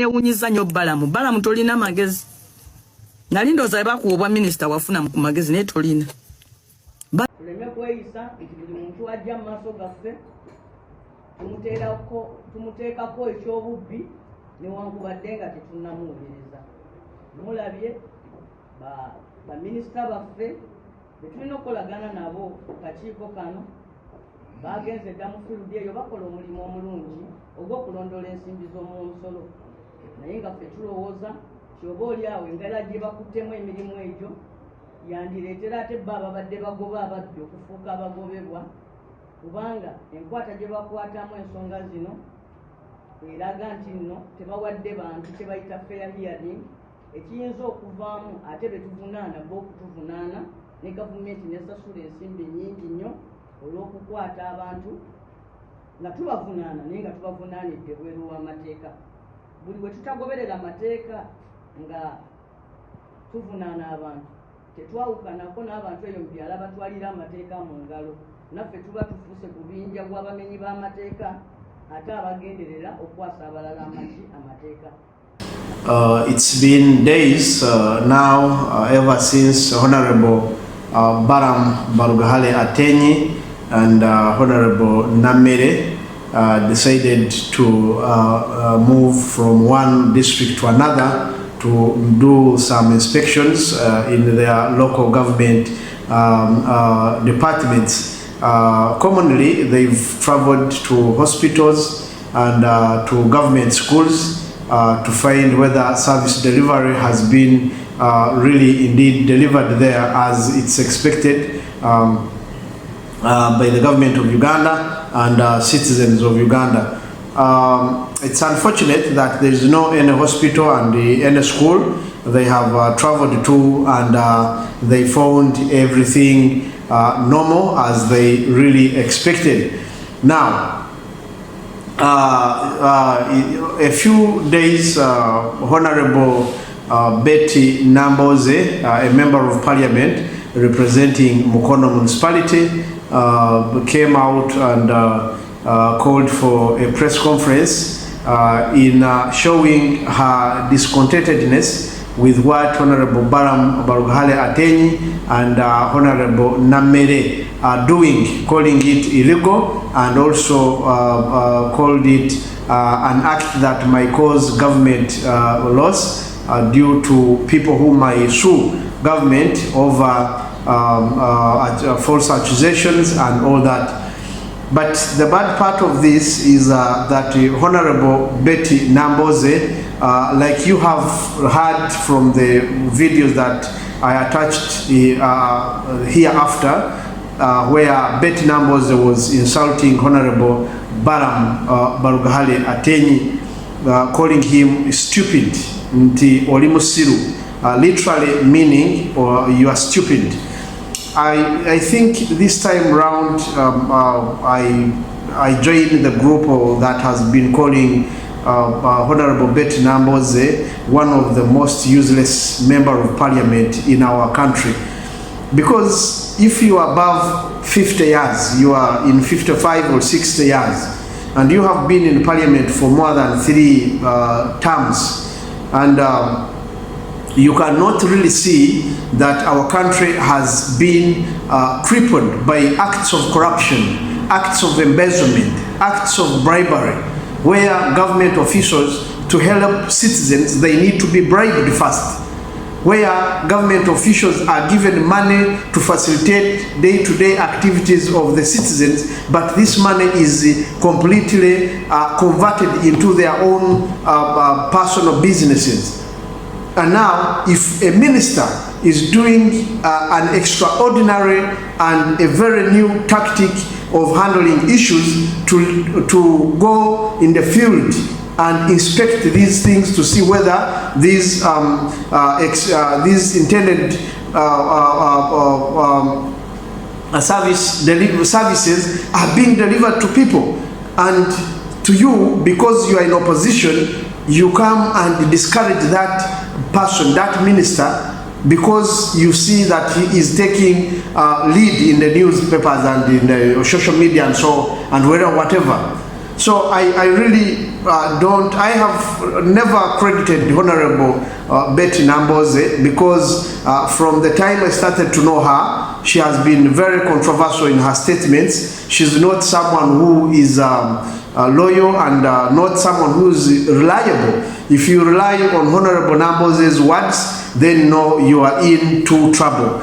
Newunyiza nnyo Balamu tolina magezi. Nali ndowooza bakuwa minister wafuna ku magezi naye tolina. Tuleme kweyisa nti buli muntu ajja mu maaso gaffe tumuteekako ekyobubbi newankubadde nga tetunnamuwuliriza. Mulabye baminisita baffe betulina okukolagana nabo ku kakiiko kano bagenze dda mu field eyo bakola omulimu omulungi ogw'okulondoola ensimbi z'omu nsolo. Naye nga ffe tulowooza kyoba oli awo engala gye bakuttemu emirimu egyo yandireetera ate bba ababadde bagoba ababbi okufuuka abagobebwa, kubanga enkwata gye bakwatamu ensonga zino eraga nti nno tebawadde bantu kye bayita fair hearing ekiyinza okuvaamu ate betuvunaana b'okutuvunaana ne gavumenti nesasula ensimbi nnyingi nnyo olw'okukwata abantu nga tubavunaana naye nga tubavunaanidde bweru w'amateeka. Buli bwe tutagoberera amateeka nga tuvunaana abantu tetwawukanako n'abantu eyo mu byalo abatwalira amateeka mu ngalo. Naffe tuba tufuuse kubinja gw'abamenyi b'amateeka ate abagenderera okwasa abalala amateeka. It's been days now ever since Honorable Balamu Barugahara and Honorable Namere decided to move from one district to another to do some inspections in their local government departments. Commonly, they've traveled to hospitals and to government schools to find whether service delivery has been really indeed delivered there as it's expected by the government of Uganda and citizens of Uganda. It's unfortunate that there is no any hospital and any school they have traveled to, and they found everything normal as they really expected. Now, a few days, Honorable Betty Nambooze, a member of Parliament representing Mukono municipality, came out and called for a press conference in showing her discontentedness with what Honorable Balamu Barugahara and Honorable Namere are doing, calling it illegal, and also called it an act that might cause government loss due to people who might sue government over false accusations and all that. But the bad part of this is that Honorable Betty Nambooze, like you have heard from the videos that I attached hereafter, where Betty Nambooze was insulting Honorable Balamu Barugahara, calling him stupid, nti oli musiru, literally meaning you are stupid. I think this time round I joined the group that has been calling Honorable Betty Nambooze one of the most useless member of Parliament in our country. Because if you are above 50 years, you are in 55 or 60 years, and you have been in Parliament for more than 3 terms, and you cannot really see that our country has been crippled by acts of corruption, acts of embezzlement, acts of bribery, where government officials, to help citizens, they need to be bribed first, where government officials are given money to facilitate day-to-day activities of the citizens, but this money is completely converted into their own personal businesses. And now, if a minister is doing an extraordinary and a very new tactic of handling issues to go in the field and inspect these things to see whether these intended services are being delivered to people, and to you, because you are in opposition, you come and discourage that person, that minister, because you see that he is taking lead in the newspapers and in the social media and so and whatever. So I really I have never credited Honorable Betty Nambooze because from the time I started to know her, she has been very controversial in her statements. She's not someone who is loyal and not someone who is reliable. If you rely on Honorable Nambooze's words, then no, you are into trouble.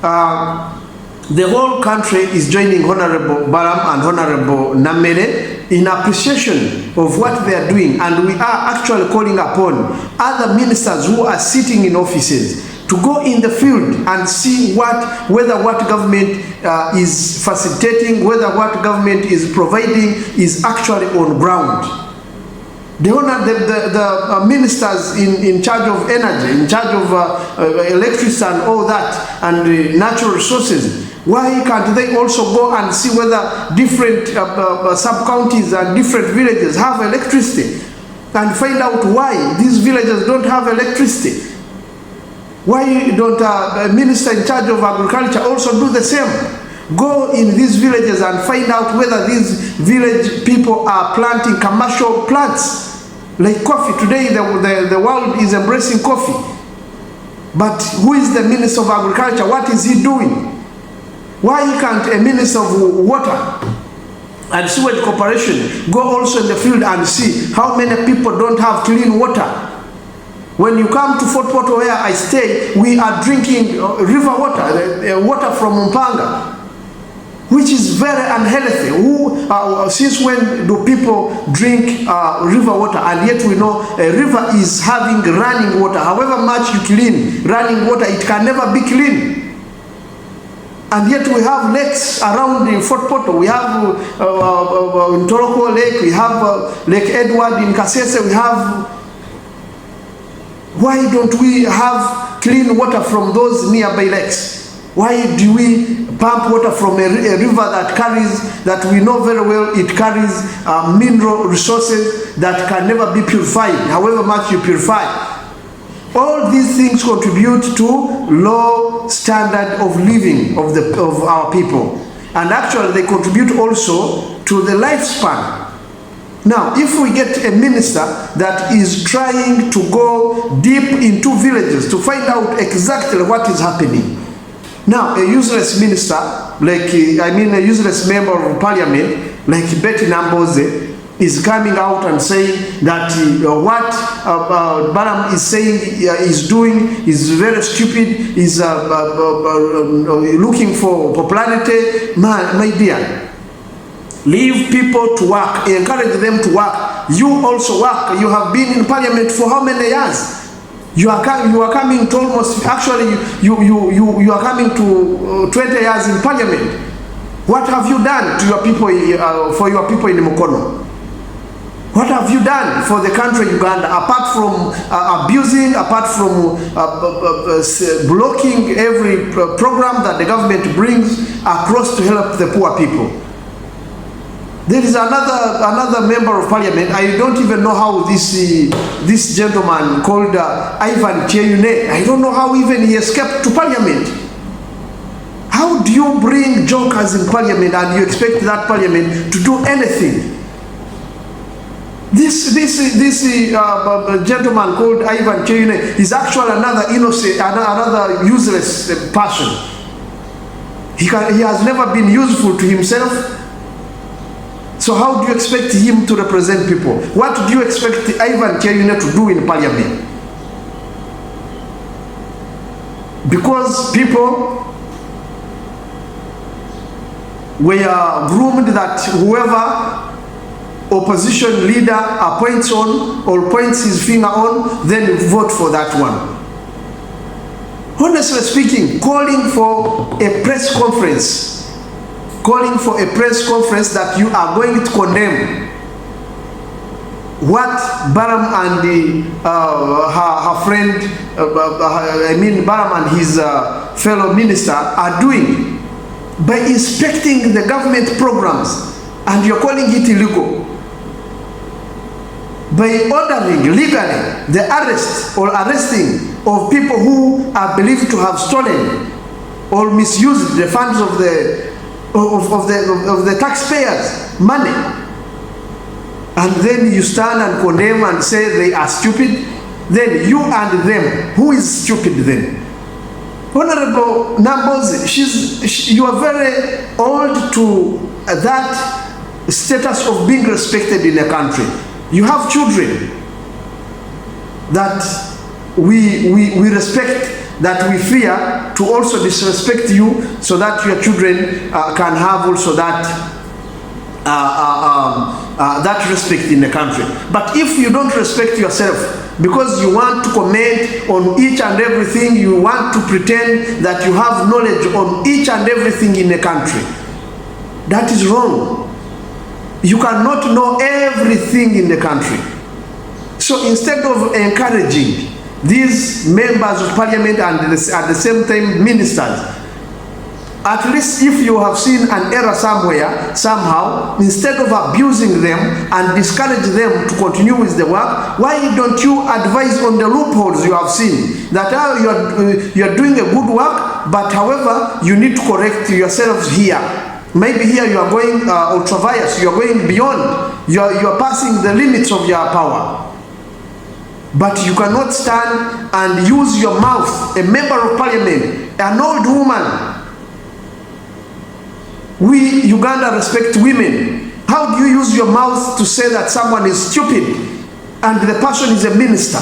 The whole country is joining Honorable Balamu and Honorable Namere in appreciation of what they are doing, and we are actually calling upon other ministers who are sitting in offices to go in the field and see whether what government is facilitating, whether what government is providing is actually on ground. The ministers in charge of energy, in charge of electricity and all that, and natural resources, why can't they also go and see whether different sub-counties and different villages have electricity, and find out why these villages don't have electricity? Why don't a minister in charge of agriculture also do the same? Go in these villages and find out whether these village people are planting commercial plants like coffee. Today the world is embracing coffee. But who is the Minister of Agriculture? What is he doing? Why can't a Minister of Water and Sewage Corporation go also in the field and see how many people don't have clean water? When you come to Fort Portal where I stay, we are drinking river water, water from Mpanga, which is very unhealthy. Since when do people drink river water? And yet we know a river is having running water. However much you clean running water, it can never be clean. And yet we have lakes around in Fort Portal. We have Ntoroko Lake, we have Lake Edward in Kasese, we have... Why don't we have clean water from those nearby lakes? Why do we pump water from a river that carries, that we know very well it carries mineral resources that can never be purified, however much you purify? All these things contribute to low standard of living of our people. And actually they contribute also to the lifespan. Now, if we get a minister that is trying to go deep into villages to find out exactly what is happening. Now, a useless minister, a useless member of parliament, like Betty Nambooze, is coming out and saying that what Balamu is saying is doing is very stupid, is looking for popularity. My dear, leave people to work, encourage them to work. You also work. You have been in parliament for how many years? You are coming to almost, actually you are coming to 20 years in parliament. What have you done to your people, for your people in Mukono? What have you done for the country Uganda, apart from abusing, apart from blocking every program that the government brings across to help the poor people? There is another member of parliament. I don't even know how this gentleman called Ivan Cheyune, I don't know how even he escaped to parliament. How do you bring jokers in parliament and you expect that parliament to do anything? This gentleman called Ivan Cheyune is actually another innocent, another useless person. He has never been useful to himself. So how do you expect him to represent people? What do you expect Ivan Cheyune to do in parliament? Because people were groomed that whoever opposition leader appoints on or points his finger on, then vote for that one. Honestly speaking, calling for a press conference that you are going to condemn what Balamu and her friend, Balamu and his fellow minister are doing by inspecting the government programs, and you're calling it illegal. By ordering legally the arrest or arresting of people who are believed to have stolen or misused the funds of the taxpayers' money. and then you stand and condemn and say they are stupid, then you and them, who is stupid then? Honorable Nambooze, you are very old to that status of being respected in a country. You have children that we respect, that we fear to also disrespect you, so that your children can have also that that respect in the country. But if you don't respect yourself, because you want to comment on each and everything, you want to pretend that you have knowledge on each and everything in the country, that is wrong. You cannot know everything in the country. So instead of encouraging these members of parliament and at the same time ministers, at least if you have seen an error somewhere, somehow, instead of abusing them and discourage them to continue with the work, why don't you advise on the loopholes you have seen? That you are doing a good work, but however, you need to correct yourselves here. Maybe here you are going ultra-vires, you are going beyond, you are passing the limits of your power. But you cannot stand and use your mouth, a member of parliament, an old woman. We, Uganda, respect women. How do you use your mouth to say that someone is stupid and the person is a minister?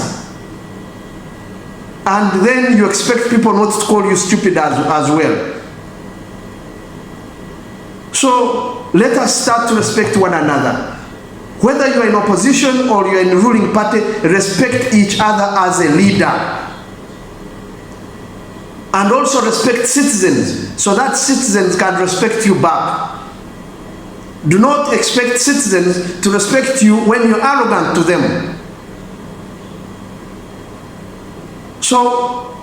And then you expect people not to call you stupid as well. So let us start to respect one another. Whether you are in opposition or you are in the ruling party, respect each other as a leader. And also respect citizens, so that citizens can respect you back. Do not expect citizens to respect you when you're arrogant to them. So,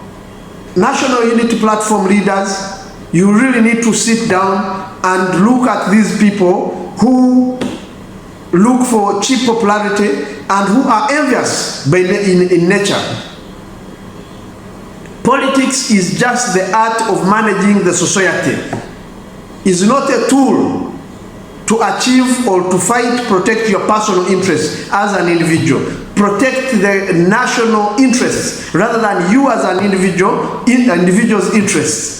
National Unity Platform leaders, you really need to sit down and look at these people who look for cheap popularity and who are envious in nature. Politics is just the art of managing the society. It's not a tool to achieve or to fight, protect your personal interests as an individual. Protect the national interests rather than you as an individual's interests.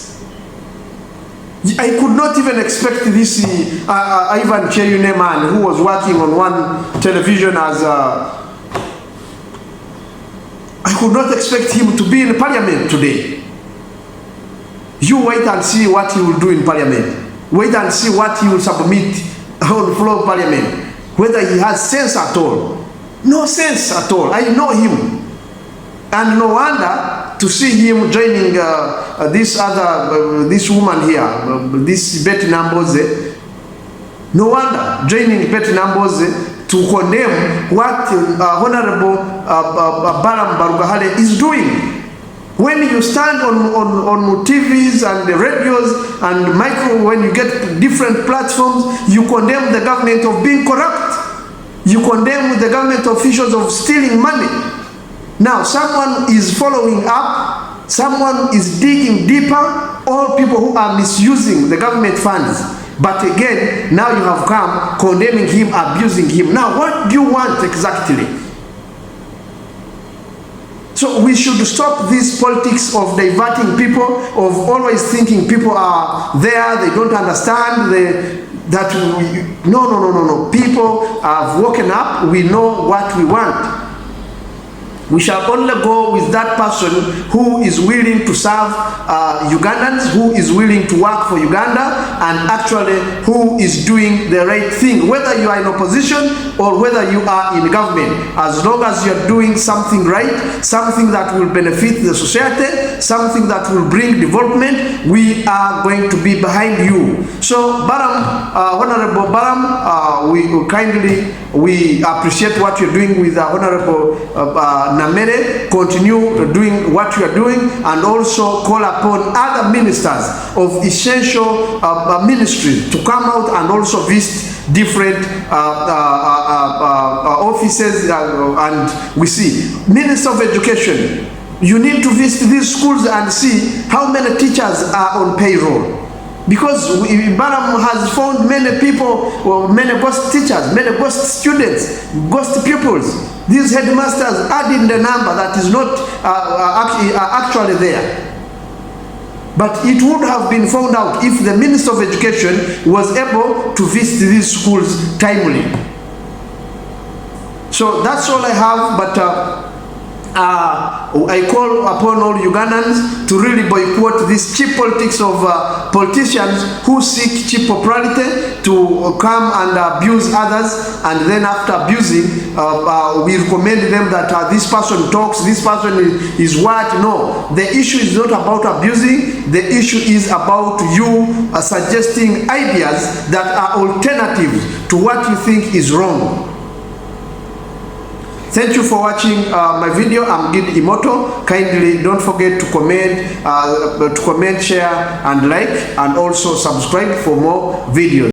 I could not even expect this Ivan Cheyune man who was working on one television as I could not expect him to be in parliament today. You wait and see what he will do in parliament. Wait and see what he will submit on the floor of parliament. Whether he has sense at all. No sense at all. I know him. And no wonder to see him joining this woman here, this Betty Nambooze. No wonder joining Betty Nambooze to condemn what Honorable Balamu Barugahara is doing. When you stand on TVs and the radios and when you get different platforms, you condemn the government of being corrupt. You condemn the government officials of stealing money. Now someone is following up, someone is digging deeper, all people who are misusing the government funds. But again, now you have come condemning him, abusing him. Now, what do you want exactly? So we should stop this politics of diverting people, of always thinking people are there, they don't understand, no. People have woken up, we know what we want. We shall only go with that person who is willing to serve Ugandans, who is willing to work for Uganda, and actually who is doing the right thing, whether you are in opposition or whether you are in government. As long as you are doing something right, something that will benefit the society, something that will bring development, we are going to be behind you. So Honorable Balamu, we appreciate what you're doing with Honorable Namere. Continue doing what you are doing, and also call upon other ministers of essential ministry to come out and also visit different offices, and we see Minister of Education, you need to visit these schools and see how many teachers are on payroll. Because Balamu has found many people, many ghost teachers, many ghost students, ghost pupils. These headmasters adding the number that is not actually there. But it would have been found out if the Minister of Education was able to visit these schools timely. So that's all I have, but I call upon all Ugandans to really boycott this cheap politics of politicians who seek cheap popularity to come and abuse others, and then after abusing, we recommend them that this person talks, this person is what. No, the issue is not about abusing, the issue is about you suggesting ideas that are alternatives to what you think is wrong. Thank you for watching my video. I'm Gid Imoto. Kindly don't forget to comment, share, and like, and also subscribe for more videos.